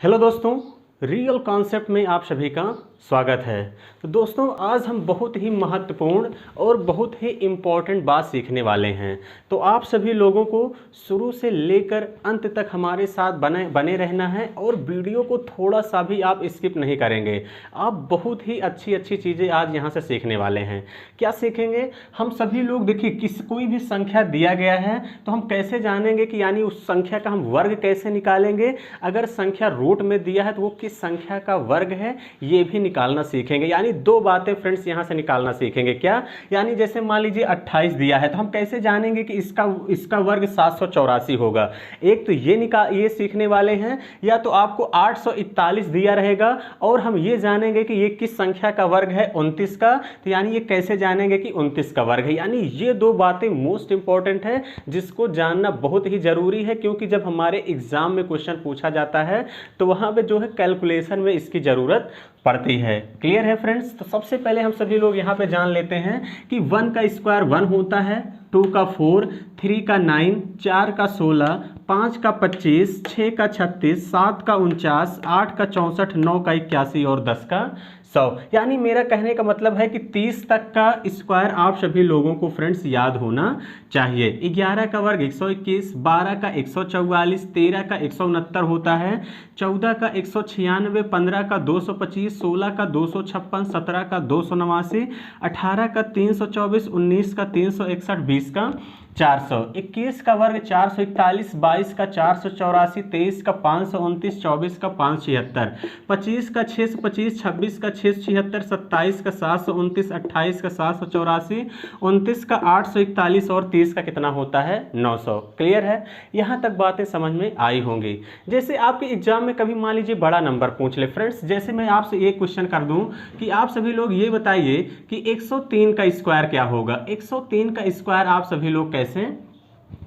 Hello दोस्तों, real concept में आप सभी का स्वागत है। तो दोस्तों, आज हम बहुत ही महत्वपूर्ण और बहुत ही इम्पॉर्टेंट बात सीखने वाले हैं। तो आप सभी लोगों को शुरू से लेकर अंत तक हमारे साथ बने रहना है और वीडियो को थोड़ा सा भी आप स्किप नहीं करेंगे। आप बहुत ही अच्छी अच्छी चीज़ें आज यहाँ से सीखने वाले हैं। क्या सीखेंगे? हम सभी लोग देखिए, कोई भी संख्या दिया गया है तो हम कैसे जानेंगे कि यानी उस संख्या का हम वर्ग कैसे निकालेंगे। अगर संख्या रूट में दिया है तो वो किस संख्या का वर्ग है ये भी निकालना सीखेंगे। यानी दो बातें फ्रेंड्स यहां से निकालना सीखेंगे। क्या? यानी जैसे मान लीजिए 28 दिया है तो हम कैसे जानेंगे कि इसका वर्ग 784 होगा। एक तो ये सीखने वाले हैं, या तो आपको 841 दिया रहेगा और हम ये जानेंगे कि ये किस संख्या का वर्ग है, 29 का। तो यानी ये कैसे जानेंगे कि 29 का वर्ग है। यानी ये दो बातें मोस्ट इंपॉर्टेंट है जिसको जानना बहुत ही जरूरी है, क्योंकि जब हमारे एग्जाम में क्वेश्चन पूछा जाता है तो वहां पे जो है कैलकुलेशन में इसकी जरूरत पड़ती है। क्लियर है फ्रेंड्स? तो सबसे पहले हम सभी लोग यहाँ पे जान लेते हैं कि 1 का स्क्वायर 1 होता है, 2 का 4, 3 का 9, 4 का 16, 5 का 25, 6 का 36, 7 का 49, 8 का 64, 9 का 81 और 10 का 100। यानी मेरा कहने का मतलब है कि 30 तक का स्क्वायर आप सभी लोगों को फ्रेंड्स याद होना चाहिए। 11 का वर्ग 121, 12 का 144, 13 का 169 होता है, 14 का 196, 15 का 225, 16 का 256, 17 का 289, 18 का 324, 19 का 361, 20 का 400, 21 का वर्ग 441, 22 का 484, 23 का 529, 24 का 576, 25 का 625, 26 का 676, 27 का 729, 28 का 784, 29 का 841 और 30 का कितना होता है? 900। क्लियर है? यहाँ तक बातें समझ में आई होंगी। जैसे आपके एग्जाम में कभी मान लीजिए बड़ा नंबर पूछ ले फ्रेंड्स, जैसे मैं आपसे एक क्वेश्चन कर दूं कि आप सभी लोग ये बताइए कि 103 का स्क्वायर क्या होगा। 103 का स्क्वायर आप सभी लोग कैसे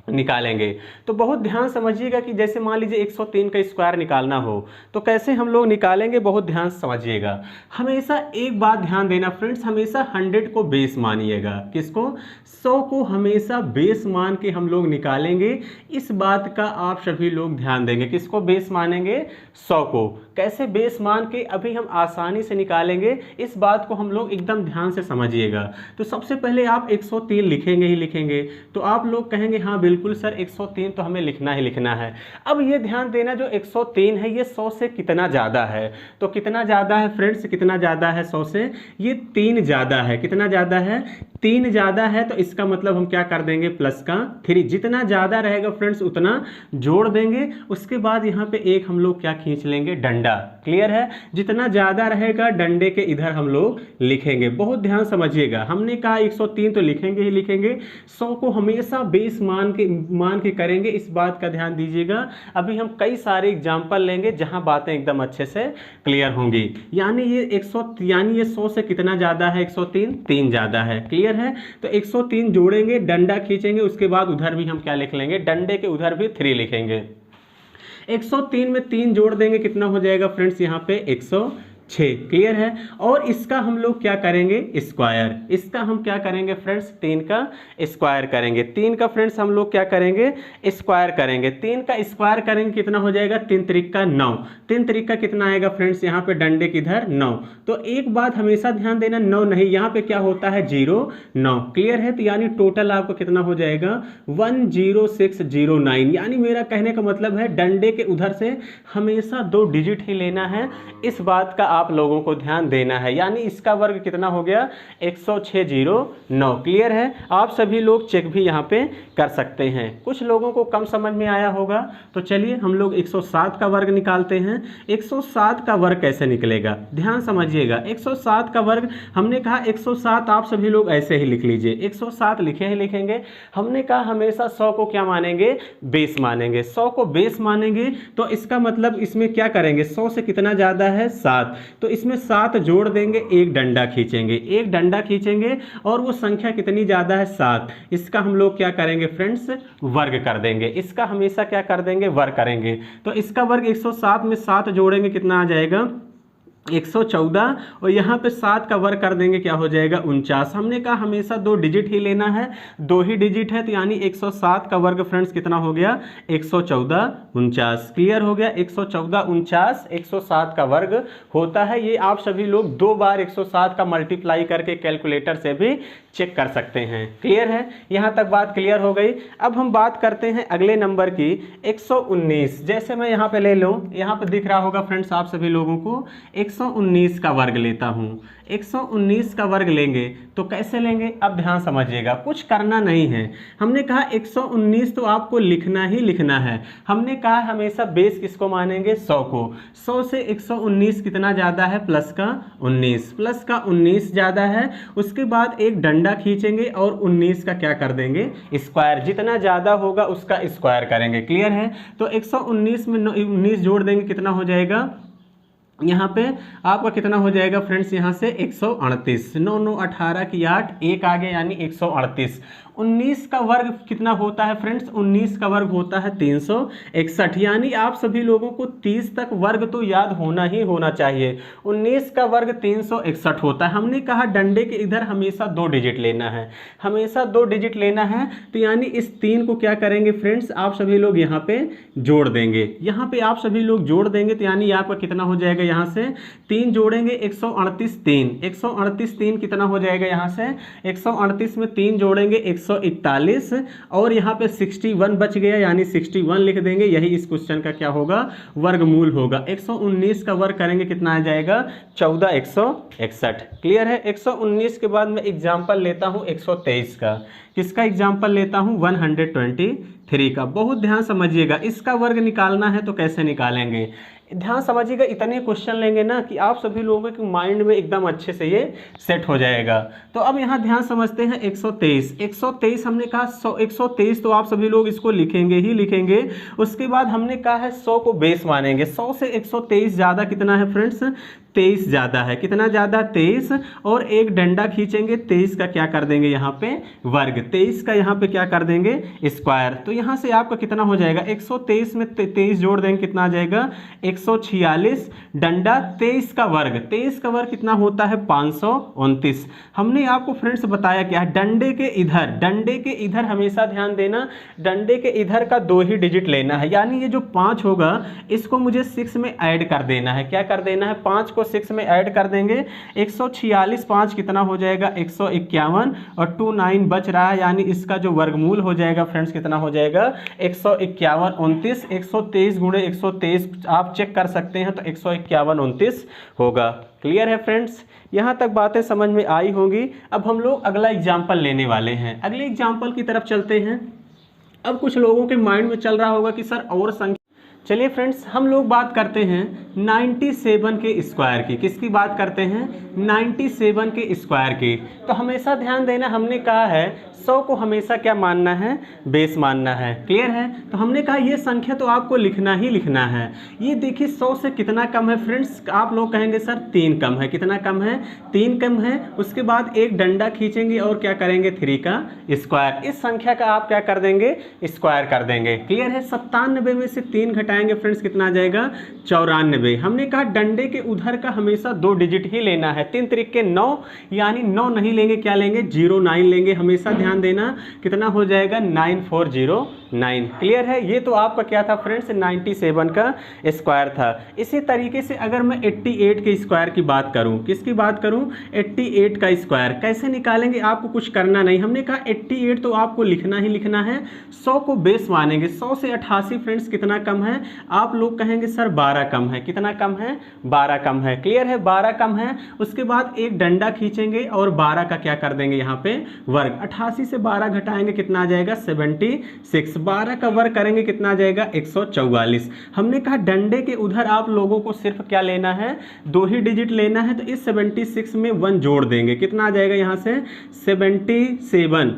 निकालेंगे? तो बहुत ध्यान समझिएगा कि जैसे मान लीजिए 103 का स्क्वायर निकालना हो तो कैसे हम लोग निकालेंगे, बहुत ध्यान से समझिएगा। हमेशा एक बात ध्यान देना फ्रेंड्स, हमेशा 100 को बेस मानिएगा। किसको? 100 को हमेशा बेस मान के हम लोग निकालेंगे। इस बात का आप सभी लोग ध्यान देंगे। किसको बेस मानेंगे? 100 को। कैसे बेस मान के अभी हम आसानी से निकालेंगे, इस बात को हम लोग एकदम ध्यान से समझिएगा। तो सबसे पहले आप 103 लिखेंगे ही लिखेंगे। तो आप लोग कहेंगे हाँ बिल्कुल सर 103 तो हमें लिखना ही लिखना है। अब ये ध्यान देना, जो 103 है ये 100 से कितना ज़्यादा है। तो कितना ज़्यादा है फ्रेंड्स? कितना ज़्यादा है 100 से? ये 3 ज़्यादा है। कितना ज़्यादा है? 3 ज़्यादा है। तो इसका मतलब हम क्या कर देंगे? प्लस का 3। जितना ज़्यादा रहेगा फ्रेंड्स उतना जोड़ देंगे। उसके बाद यहाँ पे एक हम लोग क्या खींच लेंगे? डंडा। क्लियर है? जितना ज़्यादा रहेगा डंडे के इधर हम लोग लिखेंगे। बहुत ध्यान समझिएगा। हमने कहा 103 तो लिखेंगे ही लिखेंगे। 100 को हमेशा बेस मान के करेंगे, इस बात का ध्यान दीजिएगा। अभी हम कई सारे एग्जाम्पल लेंगे जहां बातें एकदम अच्छे से क्लियर होंगी। यानी ये 100 से कितना ज़्यादा है? 103 3 ज़्यादा है। क्लियर है? तो 103 जोड़ेंगे, डंडा खींचेंगे, उसके बाद उधर भी हम क्या लिख लेंगे? डंडे के उधर भी 3 लिखेंगे। 103 में 3 जोड़ देंगे, कितना हो जाएगा फ्रेंड्स? यहाँ पे 106। क्लियर है? और इसका हम लोग क्या करेंगे? स्क्वायर। इसका हम क्या करेंगे फ्रेंड्स? 3 का स्क्वायर करेंगे। 3 का फ्रेंड्स हम लोग क्या करेंगे? स्क्वायर करेंगे। 3 का स्क्वायर करेंगे, कितना हो जाएगा? 3 त्रिक का 9। 3 त्रिक का कितना आएगा फ्रेंड्स? यहाँ पे डंडे की इधर 9। तो एक बात हमेशा ध्यान देना, 9 नहीं, यहाँ पे क्या होता है? 0 9। क्लियर है? तो यानी टोटल आपको कितना हो जाएगा? 10609। यानी मेरा कहने का मतलब है डंडे के उधर से हमेशा 2 डिजिट ही लेना है। इस बात का आप लोगों को ध्यान देना है। यानी इसका वर्ग कितना हो गया? 10609। क्लियर है? आप सभी लोग चेक भी यहाँ पे कर सकते हैं। कुछ लोगों को कम समझ में आया होगा, तो चलिए हम लोग 107 का वर्ग निकालते हैं। 107 का वर्ग कैसे निकलेगा? ध्यान समझिएगा। 107 का वर्ग हमने कहा 107 आप सभी लोग ऐसे ही लिख लीजिए। 107 लिखे ही लिखेंगे। हमने कहा हमेशा 100 को क्या मानेंगे? बेस मानेंगे। 100 को बेस मानेंगे तो इसका मतलब इसमें क्या करेंगे? 100 से कितना ज़्यादा है? 7। तो इसमें 7 जोड़ देंगे, एक डंडा खींचेंगे। एक डंडा खींचेंगे और वो संख्या कितनी ज़्यादा है? 7। इसका हम लोग क्या करेंगे फ्रेंड्स? वर्ग कर देंगे। इसका हमेशा क्या कर देंगे? वर्ग करेंगे। तो इसका वर्ग 107 में 7 जोड़ेंगे, कितना आ जाएगा? 114 और यहाँ पे 7 का वर्ग कर देंगे, क्या हो जाएगा 49। हमने कहा हमेशा 2 डिजिट ही लेना है, 2 ही डिजिट है, तो यानी 107 का वर्ग फ्रेंड्स कितना हो गया 114 49। क्लियर हो गया, 114 49 107 का वर्ग होता है। ये आप सभी लोग 2 बार 107 का मल्टीप्लाई करके कैलकुलेटर से भी चेक कर सकते हैं। क्लियर है, यहाँ तक बात क्लियर हो गई। अब हम बात करते हैं अगले नंबर की 119। जैसे मैं यहाँ पे ले लूँ, यहाँ पे दिख रहा होगा फ्रेंड्स आप सभी लोगों को 119 का वर्ग लेता हूँ। 119 का वर्ग लेंगे तो कैसे लेंगे, अब ध्यान समझिएगा, कुछ करना नहीं है। हमने कहा 119 तो आपको लिखना ही लिखना है। हमने कहा हमेशा बेस किसको मानेंगे 100 को। 100 से 119 कितना ज़्यादा है प्लस का 19, प्लस का 19 ज़्यादा है। उसके बाद एक डंडा खींचेंगे और 19 का क्या कर देंगे स्क्वायर, जितना ज़्यादा होगा उसका स्क्वायर करेंगे। क्लियर है, तो 119 में 19 जोड़ देंगे, कितना हो जाएगा यहाँ पे आपका कितना हो जाएगा फ्रेंड्स, यहाँ से 138, 9 9 18 की 8, एक आगे यानी 138। 19 का वर्ग कितना होता है फ्रेंड्स, 19 का वर्ग होता है 361, यानी आप सभी लोगों को 30 तक वर्ग तो याद होना ही होना चाहिए। 19 का वर्ग 361 होता है। हमने कहा डंडे के इधर हमेशा 2 डिजिट लेना है, हमेशा 2 डिजिट लेना है, तो यानी इस 3 को क्या करेंगे फ्रेंड्स, आप सभी लोग यहाँ पे जोड़ देंगे। यहाँ पे आप सभी लोग जोड़ देंगे तो यानी आपका कितना हो जाएगा, यहाँ से 3 जोड़ेंगे 138 3, 138 3 कितना हो जाएगा, यहाँ से 138 में 3 जोड़ेंगे 141 और यहाँ पे 61 बच गया, यानी 61 लिख देंगे। यही इस क्वेश्चन का क्या होगा, वर्गमूल होगा। 119 का वर्ग करेंगे कितना आ जाएगा 14,161। क्लियर है, 119 के बाद मैं एग्जाम्पल लेता हूँ 123 का। किसका एग्जाम्पल लेता हूँ 123 का। बहुत ध्यान समझिएगा, इसका वर्ग निकालना है तो कैसे निकालेंगे, ध्यान समझिएगा। इतने क्वेश्चन लेंगे ना कि आप सभी लोगों के माइंड में एकदम अच्छे से ये सेट हो जाएगा। तो अब यहाँ ध्यान समझते हैं 123 हमने कहा 123 तो आप सभी लोग इसको लिखेंगे ही लिखेंगे। उसके बाद हमने कहा है 100 को बेस मानेंगे। 100 से 123 ज़्यादा कितना है फ्रेंड्स, 23 ज़्यादा है। कितना ज़्यादा 23, और एक डंडा खींचेंगे 23 का क्या कर देंगे यहाँ पे वर्ग, 23 का यहाँ पे क्या कर देंगे स्क्वायर। तो यहाँ से आपका कितना हो जाएगा 123 में 23 जोड़ देंगे कितना आ जाएगा 146, डंडा 23 का वर्ग, 23 का वर्ग कितना होता है 529। हमने आपको फ्रेंड्स बताया क्या, डंडे के इधर हमेशा ध्यान देना, डंडे के इधर का 2 ही डिजिट लेना है। यानी ये जो 5 होगा इसको मुझे 6 में ऐड कर देना है। क्या कर देना है, 5 को 6 में ऐड कर देंगे। 146 5 कितना हो जाएगा 151 और 29 बच रहा है, यानी इसका जो वर्गमूल हो जाएगा फ्रेंड्स कितना हो जाएगा 151 29। 123 गुणे 123 आप चेक कर सकते हैं, तो 151 29 होगा। क्लियर है फ्रेंड्स, यहाँ तक बातें समझ में आई होंगी। अब हम लोग अगला एग्जाम्पल लेने वाले हैं, अगले एग्जाम्पल की तरफ चलते हैं। अब कुछ लोगों के माइंड में चल रहा होगा कि सर और संख्या, चलिए फ्रेंड्स हम लोग बात करते हैं 97 के स्क्वायर की। किसकी बात करते हैं 97 के स्क्वायर की। तो हमेशा ध्यान देना, हमने कहा है 100 को हमेशा क्या मानना है, बेस मानना है। क्लियर है, तो हमने कहा ये संख्या तो आपको लिखना ही लिखना है। ये देखिए 100 से कितना कम है फ्रेंड्स, आप लोग कहेंगे सर 3 कम है। कितना कम है 3 कम है। उसके बाद एक डंडा खींचेंगे और क्या करेंगे 3 का स्क्वायर। इस संख्या का आप क्या कर देंगे स्क्वायर कर देंगे। क्लियर है, 97 में से 3 घटाएंगे फ्रेंड्स कितना आ जाएगा 94। हमने कहा डंडे के उधर का हमेशा 2 डिजिट ही लेना है। 3 तरीके 9, यानी 9 नहीं लेंगे, क्या लेंगे 09 लेंगे। हमेशा ध्यान देना कितना हो जाएगा 9409। क्लियर है, ये तो आपका क्या था फ्रेंड्स 97 का स्क्वायर था। इसी तरीके से अगर मैं 88 के स्क्वायर की बात करूं, किसकी बात करूं 88 का स्क्वायर कैसे निकालेंगे, आपको कुछ करना नहीं। हमने कहा 88 तो आपको लिखना ही लिखना है, 100 को बेस मानेंगे। 100 से 88 फ्रेंड्स कितना कम है, आप लोग कहेंगे सर 12 कम है। कितना कम है 12 कम है। क्लियर है, 12 कम है। उसके बाद एक डंडा खींचेंगे और 12 का क्या कर देंगे यहाँ पे वर्ग। 88 से 12 घटाएंगे कितना आ जाएगा 76। 12 का वर्ग करेंगे कितना आ जाएगा 144। हमने कहा डंडे के उधर आप लोगों को सिर्फ क्या लेना है 2 ही डिजिट लेना है, तो इस 76 में 1 जोड़ देंगे। कितना आ जाएगा यहाँ से 77।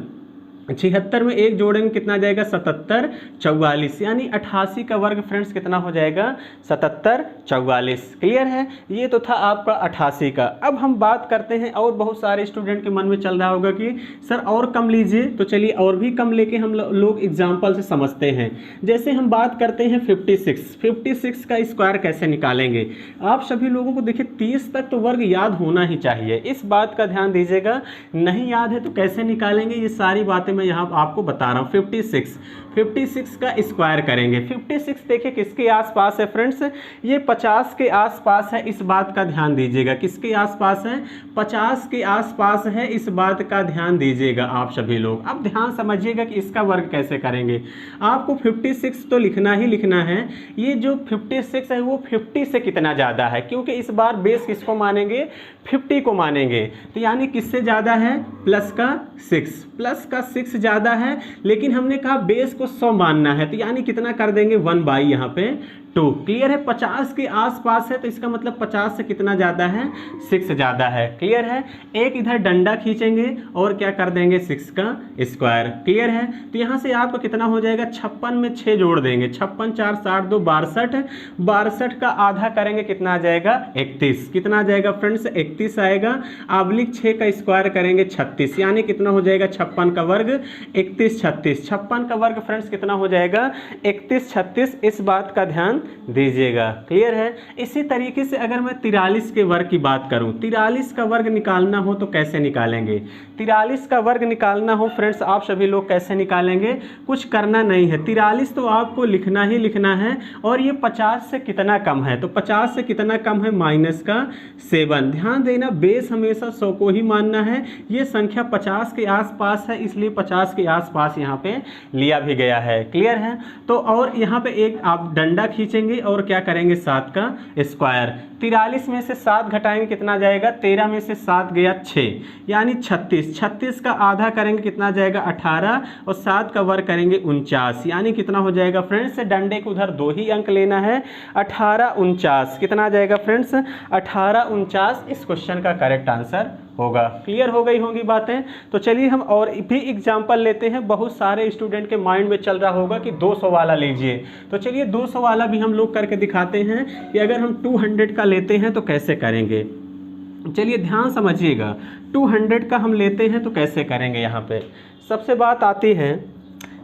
76 में एक जोड़ेंगे कितना आ जाएगा 77 44, यानी 88 का वर्ग फ्रेंड्स कितना हो जाएगा 77 44। क्लियर है, ये तो था आपका 88 का। अब हम बात करते हैं, और बहुत सारे स्टूडेंट के मन में चल रहा होगा कि सर और कम लीजिए, तो चलिए और भी कम लेके हम लोग एग्जाम्पल से समझते हैं। जैसे हम बात करते हैं 56 का स्क्वायर कैसे निकालेंगे। आप सभी लोगों को देखिए 30 तक तो वर्ग याद होना ही चाहिए, इस बात का ध्यान दीजिएगा। नहीं याद है तो कैसे निकालेंगे, ये सारी बातें मैं यहाँ आपको बता रहा हूँ। 56 का स्क्वायर करेंगे। 56 देखिए किसके आसपास है फ्रेंड्स, ये 50 के आसपास है, इस बात का ध्यान दीजिएगा। किसके आसपास है, 50 के आसपास है, इस बात का ध्यान दीजिएगा आप सभी लोग। अब ध्यान समझिएगा कि इसका वर्ग कैसे करेंगे। आपको 56 तो लिखना ही लिखना है। ये जो 56 है वो 50 से कितना ज़्यादा है, क्योंकि इस बार बेस किसको मानेंगे, 50 को मानेंगे। तो यानी किससे ज़्यादा है, प्लस का 6 ज़्यादा है, लेकिन हमने कहा बेस को 100 मानना है, तो यानी कितना कर देंगे 1/, यहाँ पे 2। क्लियर है, 50 के आसपास है तो इसका मतलब 50 से कितना ज़्यादा है, 6 ज़्यादा है। क्लियर है, एक इधर डंडा खींचेंगे और क्या कर देंगे 6 का स्क्वायर। क्लियर है, तो यहाँ से आपको कितना हो जाएगा, 56 में 6 जोड़ देंगे, 56 4 60 2 62, 62 का आधा करेंगे कितना आ जाएगा 31। कितना आ जाएगा फ्रेंड्स 31 आएगा। आबलिक 6 का स्क्वायर करेंगे 36, यानी कितना हो जाएगा 56 का वर्ग 31 36। 56 का वर्ग फ्रेंड्स कितना हो जाएगा 31 36, इस बात का ध्यान दीजिएगा। क्लियर है। इसी तरीके से अगर मैं 43 के वर्ग की बात करूं, 43 का वर्ग निकालना हो तो कैसे निकालेंगे। 43 का वर्ग निकालना हो फ्रेंड्स आप सभी लोग कैसे निकालेंगे, कुछ करना नहीं है। 43 तो आपको लिखना ही लिखना है, और ये 50 से कितना कम है, तो 50 से कितना कम है -7। ध्यान देना, बेस हमेशा 100 को ही मानना है। ये संख्या 50 के आसपास है, इसलिए 50 के आसपास यहाँ पे लिया भी गया है। क्लियर है। तो और यहाँ पे एक आप डंडा खींचेंगे और क्या करेंगे 7 का स्क्वायर। 43 में से 7 घटाएंगे कितना जाएगा, 13 में से 7 गया 6, यानी 36। 36 का आधा करेंगे कितना जाएगा 18, और 7 का वर्ग करेंगे 49, यानी कितना हो जाएगा फ्रेंड्स, डंडे को उधर 2 ही अंक लेना है, 18 49। कितना आ जाएगा फ्रेंड्स 18 49, इस क्वेश्चन का करेक्ट आंसर होगा। क्लियर हो गई होंगी बातें। तो चलिए हम और भी एग्जाम्पल लेते हैं। बहुत सारे स्टूडेंट के माइंड में चल रहा होगा कि 200 वाला लीजिए, तो चलिए 200 वाला भी हम लोग करके दिखाते हैं कि अगर हम 200 का लेते हैं तो कैसे करेंगे। चलिए ध्यान समझिएगा, 200 का हम लेते हैं तो कैसे करेंगे। यहाँ पे सबसे बात आती है,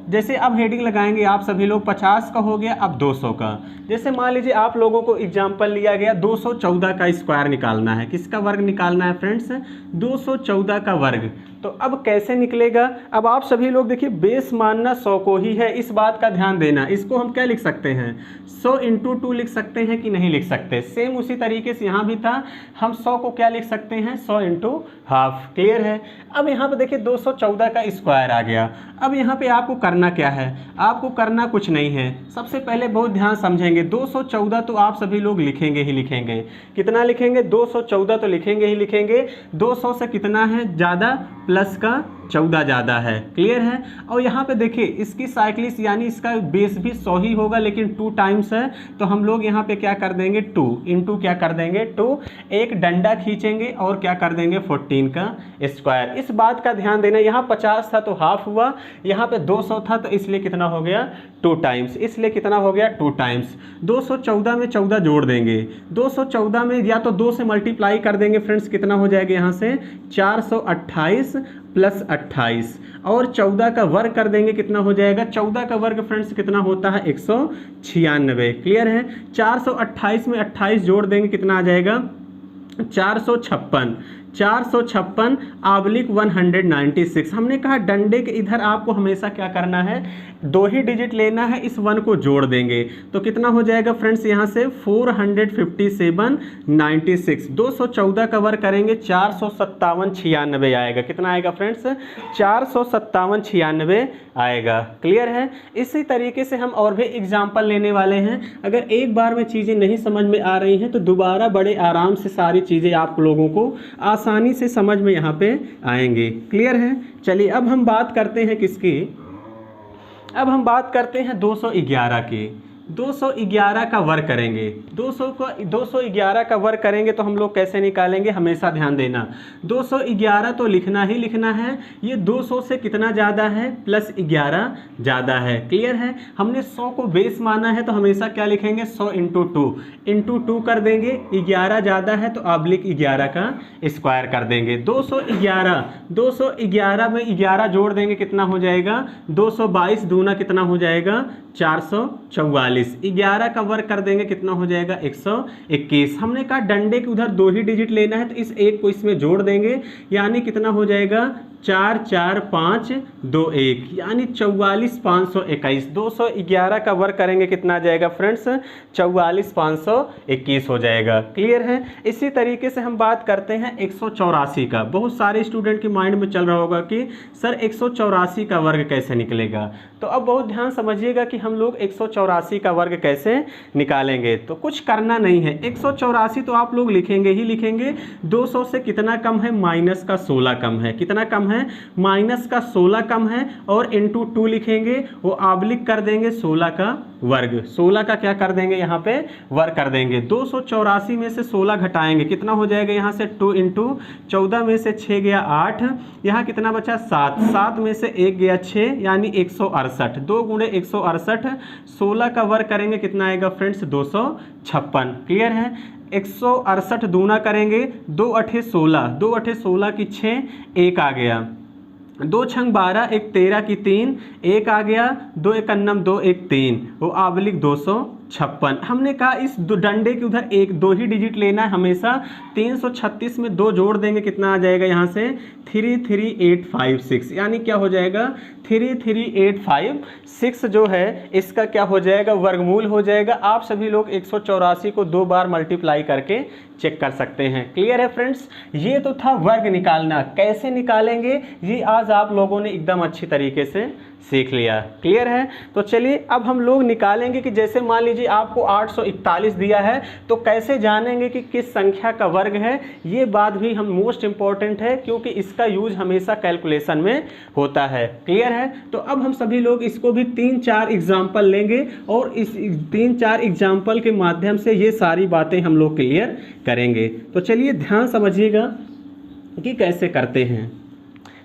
जैसे अब हेडिंग लगाएंगे आप सभी लोग, 50 का हो गया, अब 200 का। जैसे मान लीजिए आप लोगों को एग्जाम्पल लिया गया 214 का स्क्वायर निकालना है। किसका वर्ग निकालना है फ्रेंड्स, 214 का वर्ग। तो अब कैसे निकलेगा, अब आप सभी लोग देखिए बेस मानना 100 को ही है, इस बात का ध्यान देना। इसको हम क्या लिख सकते हैं, 100 × 2 लिख सकते हैं कि नहीं लिख सकते। सेम उसी तरीके से यहाँ भी था, हम 100 को क्या लिख सकते हैं 100 × हाफ। क्लियर है। अब यहाँ पे देखिए 214 का स्क्वायर आ गया। अब यहाँ पे आपको करना क्या है, आपको करना कुछ नहीं है। सबसे पहले बहुत ध्यान समझेंगे, 214 तो आप सभी लोग लिखेंगे ही लिखेंगे। कितना लिखेंगे, 214 तो लिखेंगे ही लिखेंगे। 200 से कितना है ज़्यादा, प्लस का 14 ज़्यादा है। क्लियर है। और यहाँ पे देखिए इसकी साइक्लिस यानी इसका बेस भी 100 ही होगा, लेकिन 2 टाइम्स है, तो हम लोग यहाँ पे क्या कर देंगे 2 × क्या कर देंगे 2। एक डंडा खींचेंगे और क्या कर देंगे 14 का स्क्वायर। इस बात का ध्यान देना, यहाँ 50 था तो हाफ हुआ, यहाँ पे 200 था तो इसलिए कितना हो गया 2 टाइम्स, इसलिए कितना हो गया 2 टाइम्स। 214 में 14 जोड़ देंगे, 214 में या तो 2 से मल्टीप्लाई कर देंगे फ्रेंड्स, कितना हो जाएगा यहाँ से 428 + 28, और 14 का वर्ग कर देंगे, कितना हो जाएगा 14 का वर्ग फ्रेंड्स कितना होता है 196। क्लियर है। 428 में 28 जोड़ देंगे, कितना आ जाएगा 456। 456 / 196। हमने कहा डंडे के इधर आपको हमेशा क्या करना है, 2 ही डिजिट लेना है, इस 1 को जोड़ देंगे तो कितना हो जाएगा फ्रेंड्स यहाँ से 457 96। 214 का वर्ग करेंगे 457 96 आएगा। कितना आएगा फ्रेंड्स 457 96 आएगा। क्लियर है। इसी तरीके से हम और भी एग्जाम्पल लेने वाले हैं। अगर एक बार में चीज़ें नहीं समझ में आ रही हैं तो दोबारा बड़े आराम से सारी चीज़ें आप लोगों को आसानी से समझ में यहाँ पे आएंगे। क्लियर है। चलिए अब हम बात करते हैं किसकी, अब हम बात करते हैं 211 की। 211 का वर्ग करेंगे, 211 का वर्ग करेंगे तो हम लोग कैसे निकालेंगे, हमेशा ध्यान देना। 211 तो लिखना ही लिखना है, ये 200 से कितना ज़्यादा है, प्लस 11 ज़्यादा है। क्लियर है, हमने 100 को बेस माना है तो हमेशा क्या लिखेंगे, 100 इंटू टू कर देंगे, 11 ज़्यादा है तो ऑब्लिक 11 का स्क्वायर कर देंगे। 211 में 11 जोड़ देंगे, कितना हो जाएगा, 222 दूना कितना हो जाएगा, 444। 11 का वर्ग कर देंगे, कितना हो जाएगा, 121। हमने कहा डंडे के उधर 2 ही डिजिट लेना है तो इस एक को इसमें जोड़ देंगे, यानी कितना हो जाएगा, 4 4 5 2 1, यानी 44521। 211 का वर्ग करेंगे, कितना आ जाएगा फ्रेंड्स, 44521 हो जाएगा। क्लियर है। इसी तरीके से हम बात करते हैं 184 का। बहुत सारे स्टूडेंट के माइंड में चल रहा होगा कि सर 184 का वर्ग कैसे निकलेगा, तो अब बहुत ध्यान समझिएगा कि हम लोग 184 का वर्ग कैसे निकालेंगे। तो कुछ करना नहीं है, 184 तो आप लोग लिखेंगे ही लिखेंगे। 200 से कितना कम है, माइनस का 16 कम है। कितना कम है, माइनस का 16 कम है, और इंटू 2 लिखेंगे, वो ऑब्लिक कर देंगे 16 का वर्ग। 16 का क्या कर देंगे, यहाँ पे वर्ग कर देंगे। 284 में से 16 घटाएंगे, कितना हो जाएगा, यहाँ से 2 इंटू 14 में से 6 गया 8, यहाँ कितना बचा 7, 7 में से 1 गया 6, यानी 168। 2 गुणे 168, 16 का वर्ग करेंगे, कितना आएगा फ्रेंड्स, 256। क्लियर है। 168 दूना करेंगे, 2 अठे 16, 2 अठे 16 की 6, 1 आ गया, 2 छंग 12, 1 13 की 3, 1 आ गया, 2 1 2 1 3, वो ऑब्लिक 256। हमने कहा इस डंडे के उधर 1 2 ही डिजिट लेना है हमेशा। 336 में 2 जोड़ देंगे, कितना आ जाएगा, यहाँ से 33856, यानी क्या हो जाएगा, 33856 जो है इसका क्या हो जाएगा, वर्गमूल हो जाएगा। आप सभी लोग 184 को 2 बार मल्टीप्लाई करके चेक कर सकते हैं। क्लियर है फ्रेंड्स। ये तो था वर्ग निकालना, कैसे निकालेंगे ये आज आप लोगों ने एकदम अच्छी तरीके से सीख लिया। क्लियर है। तो चलिए अब हम लोग निकालेंगे कि जैसे मान लीजिए आपको 841 दिया है तो कैसे जानेंगे कि किस संख्या का वर्ग है। ये बात भी हम मोस्ट इंपॉर्टेंट है, क्योंकि इसका यूज हमेशा कैलकुलेशन में होता है। क्लियर है। तो अब हम सभी लोग इसको भी 3-4 एग्जाम्पल लेंगे और इस 3-4 एग्जाम्पल के माध्यम से ये सारी बातें हम लोग क्लियर करेंगे। तो चलिए ध्यान समझिएगा कि कैसे करते हैं।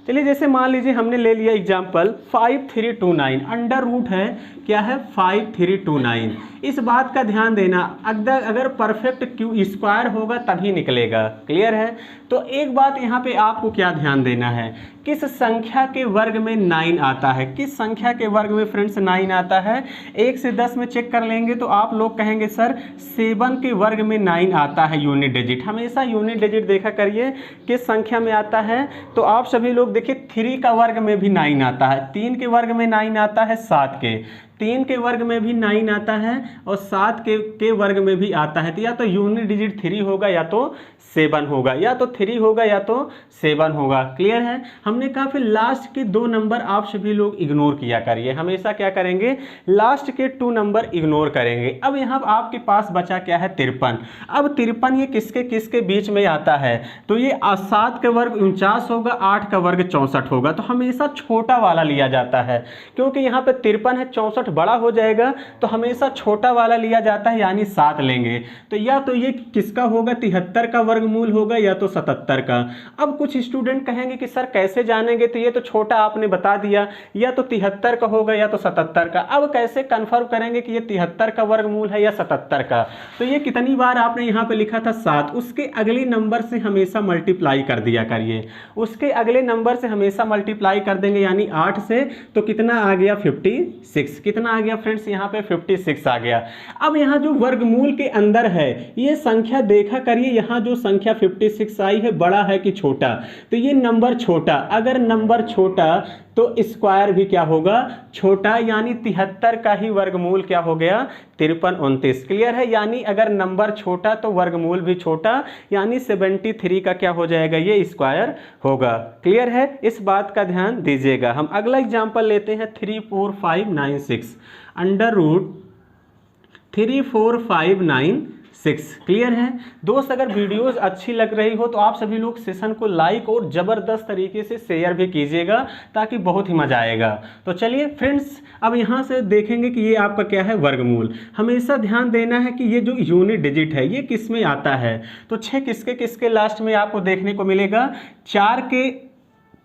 चलिए जैसे मान लीजिए हमने ले लिया एग्जाम्पल 5329, अंडर रूट है क्या है 5329। इस बात का ध्यान देना, अगर परफेक्ट क्यू स्क्वायर होगा तभी निकलेगा। क्लियर है। तो एक बात यहाँ पे आपको क्या ध्यान देना है, किस संख्या के वर्ग में 9 आता है, किस संख्या के वर्ग में फ्रेंड्स 9 आता है। 1 से 10 में चेक कर लेंगे तो आप लोग कहेंगे सर 7 के वर्ग में 9 आता है यूनिट डिजिट। हमेशा यूनिट डिजिट देखा करिए किस संख्या में आता है। तो आप सभी लोग देखिए 3 का वर्ग में भी 9 आता है, 3 के वर्ग में 9 आता है, 7 के 3 के वर्ग में भी 9 आता है और 7 के वर्ग में भी आता है। तो या तो यूनिट डिजिट 3 होगा या तो 7 होगा, या तो 3 होगा या तो 7 होगा। क्लियर है। हमने कहा फिर लास्ट के 2 नंबर आप सभी लोग इग्नोर किया करिए, हमेशा क्या करेंगे लास्ट के 2 नंबर इग्नोर करेंगे। अब यहाँ आपके पास बचा क्या है 53। अब 53 ये किसके किसके बीच में आता है, तो ये 7 का वर्ग 49 होगा, 8 का वर्ग 64 होगा। तो हमेशा छोटा वाला लिया जाता है, क्योंकि यहाँ पे 53 है, 64 बड़ा हो जाएगा तो हमेशा छोटा वाला लिया जाता है, यानी 7 लेंगे। तो या तो ये किसका होगा 73 का वर्गमूल होगा या तो 77 का। अब कुछ स्टूडेंट कहेंगे कि सर कैसे जानेंगे, तो ये तो छोटा आपने बता दिया, या तो 73 का होगा या तो 77 का। अब कैसे कंफर्म करेंगे कि ये 73 का वर्गमूल है या 77 का। तो ये कितनी बार आपने यहाँ पे लिखा था 7, उसके अगले नंबर से हमेशा मल्टीप्लाई कर दिया करिए, उसके अगले नंबर से हमेशा मल्टीप्लाई कर देंगे, यानी 8 से तो कितना आ गया 56। कितना आ गया फ्रेंड्स यहाँ पे 56 आ गया। अब यहाँ जो वर्गमूल के अंदर है ये संख्या देखा करिए, यहाँ जो संख्या 56 आई है बड़ा है कि छोटा, तो ये नंबर छोटा। अगर नंबर छोटा तो स्क्वायर भी क्या होगा छोटा, यानी 73 का ही वर्गमूल क्या हो गया 53 29। क्लियर है। यानी अगर नंबर छोटा तो वर्गमूल भी छोटा, यानी 73 का क्या हो जाएगा ये स्क्वायर होगा। क्लियर है। इस बात का ध्यान दीजिएगा। हम अगला एग्जांपल लेते हैं 34596, अंडर रूट 34596 6। क्लियर है दोस्त? अगर वीडियोस अच्छी लग रही हो तो आप सभी लोग सेशन को लाइक और ज़बरदस्त तरीके से शेयर भी कीजिएगा ताकि बहुत ही मज़ा आएगा। तो चलिए फ्रेंड्स, अब यहाँ से देखेंगे कि ये आपका क्या है, वर्गमूल। हमेशा ध्यान देना है कि ये जो यूनिट डिजिट है ये किस में आता है। तो 6 किसके किसके लास्ट में आपको देखने को मिलेगा, 4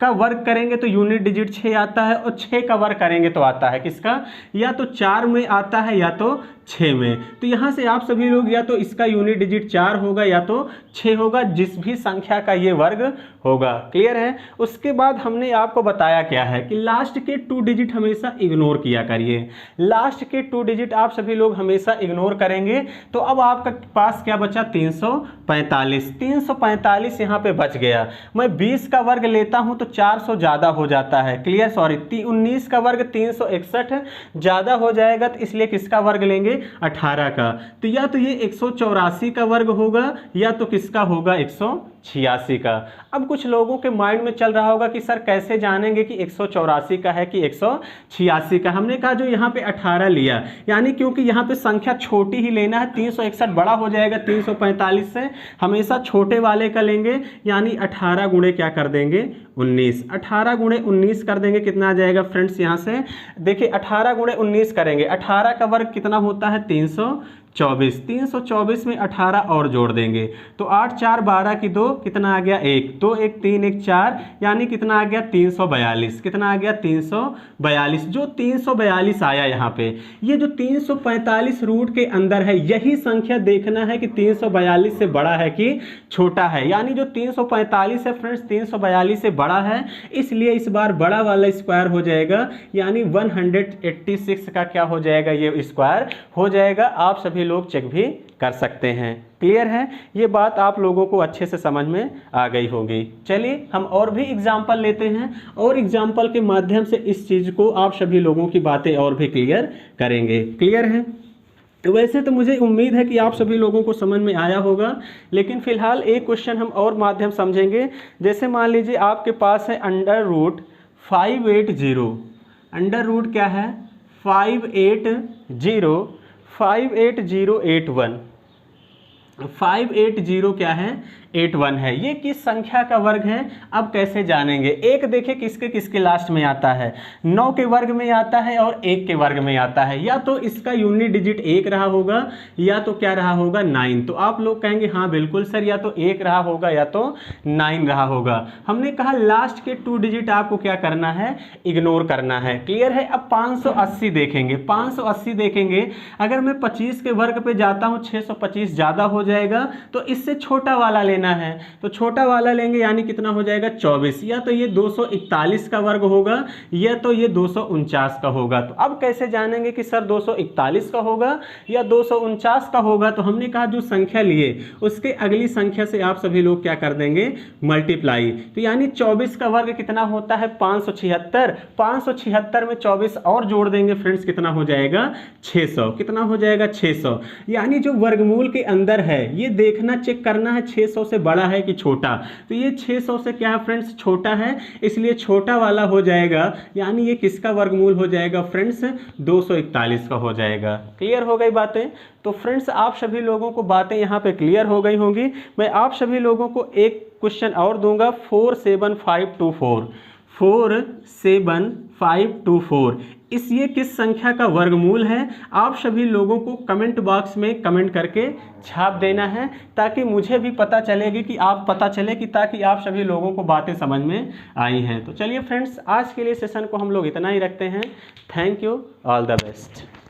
का वर्ग करेंगे तो यूनिट डिजिट 6 आता है, और 6 का वर्ग करेंगे तो आता है किसका, या तो 4 में आता है या तो 6 में। तो यहाँ से आप सभी लोग या तो इसका यूनिट डिजिट 4 होगा या तो 6 होगा, जिस भी संख्या का ये वर्ग होगा। क्लियर है? उसके बाद हमने आपको बताया क्या है कि लास्ट के 2 डिजिट हमेशा इग्नोर किया करिए। लास्ट के 2 डिजिट आप सभी लोग हमेशा इग्नोर करेंगे। तो अब आपका पास क्या बचा, 345। 345 यहाँ पे बच गया। मैं 20 का वर्ग लेता हूँ तो 400 ज़्यादा हो जाता है। क्लियर? सॉरी, 19 का वर्ग 361 ज़्यादा हो जाएगा, तो इसलिए किसका वर्ग लेंगे, 18 का। तो या तो ये 184 का वर्ग होगा या तो किसका होगा, 186 का। अब कुछ लोगों के माइंड में चल रहा होगा कि सर कैसे जानेंगे कि 184 का है कि 186 का। हमने कहा जो यहाँ पे 18 लिया, यानी क्योंकि यहाँ पे संख्या छोटी ही लेना है। 361 बड़ा हो जाएगा 345 से, हमेशा छोटे वाले का लेंगे, यानी 18 गुणे क्या कर देंगे, 19। 18 गुणे 19 कर देंगे, कितना आ जाएगा फ्रेंड्स, यहाँ से देखिए 18 गुणे 19 करेंगे, 18 का वर्ग कितना होता है, 324। 324 में 18 और जोड़ देंगे तो 8 4 12 की 2, कितना आ गया, 1 2 1 3 1 4, यानी कितना आ गया, 342। कितना आ गया, 342। जो 342 आया यहाँ पे, ये जो 345 रूट के अंदर है, यही संख्या देखना है कि 342 से बड़ा है कि छोटा है। यानी जो 345 है फ्रेंड्स, 342 से बड़ा है, इसलिए इस बार बड़ा वाला स्क्वायर हो जाएगा, यानी 186 का क्या हो जाएगा, ये स्क्वायर हो जाएगा। आप सभी लोग चेक भी कर सकते हैं। क्लियर है? ये बात आप लोगों को अच्छे से समझ में आ गई होगी। चलिए हम और भी एग्जाम्पल लेते हैं, और एग्जाम्पल के माध्यम से इस चीज़ को आप सभी लोगों की बातें और भी क्लियर करेंगे। क्लियर है? वैसे तो मुझे उम्मीद है कि आप सभी लोगों को समझ में आया होगा, लेकिन फिलहाल एक क्वेश्चन हम और माध्यम समझेंगे। जैसे मान लीजिए आपके पास है अंडर रूट 580। अंडर रूट क्या है, 58081। 580 क्या है, 81 है। ये किस संख्या का वर्ग है, अब कैसे जानेंगे। एक देखिए किसके किसके लास्ट में आता है, 9 के वर्ग में आता है और 1 के वर्ग में आता है। या तो इसका यूनिट डिजिट 1 रहा होगा या तो क्या रहा होगा, 9। तो आप लोग कहेंगे हाँ बिल्कुल सर, या तो 1 रहा होगा या तो 9 रहा होगा। हमने कहा लास्ट के 2 डिजिट आपको क्या करना है, इग्नोर करना है। क्लियर है? अब 580 देखेंगे। 580 देखेंगे, अगर मैं 25 के वर्ग पे जाता हूँ 625 ज़्यादा हो जाएगा, तो इससे छोटा वाला लेना है। तो छोटा वाला लेंगे, यानी कितना हो जाएगा, 24। या तो ये 241 का वर्ग होगा या तो ये 249 का होगा। तो अब कैसे जानेंगे कि सर 241 का होगा या 249 का होगा। तो हमने कहा जो संख्या लिए उसके अगली संख्या से आप सभी लोग क्या कर देंगे, मल्टीप्लाई। तो यानी 24 का वर्ग कितना होता है, 576। 576 में 24 और जोड़ देंगे फ्रेंड्स, कितना हो जाएगा, 600। कितना हो जाएगा, 600। यानी जो वर्गमूल के अंदर है ये देखना, चेक करना है 600 से बड़ा है कि छोटा। तो ये 600 से क्या है फ्रेंड्स, छोटा है, इसलिए छोटा वाला हो जाएगा। यानी ये किसका वर्गमूल हो जाएगा फ्रेंड्स, 241 का हो जाएगा। क्लियर हो गई बातें? तो फ्रेंड्स आप सभी लोगों को बातें यहाँ पे क्लियर हो गई होंगी। मैं आप सभी लोगों को एक क्वेश्चन और दूंगा, 47524। 47524 ये किस संख्या का वर्गमूल है, आप सभी लोगों को कमेंट बॉक्स में कमेंट करके छाप देना है, ताकि मुझे भी पता चलेगी कि ताकि आप सभी लोगों को बातें समझ में आई हैं। तो चलिए फ्रेंड्स, आज के लिए सेशन को हम लोग इतना ही रखते हैं। Thank you, all the best.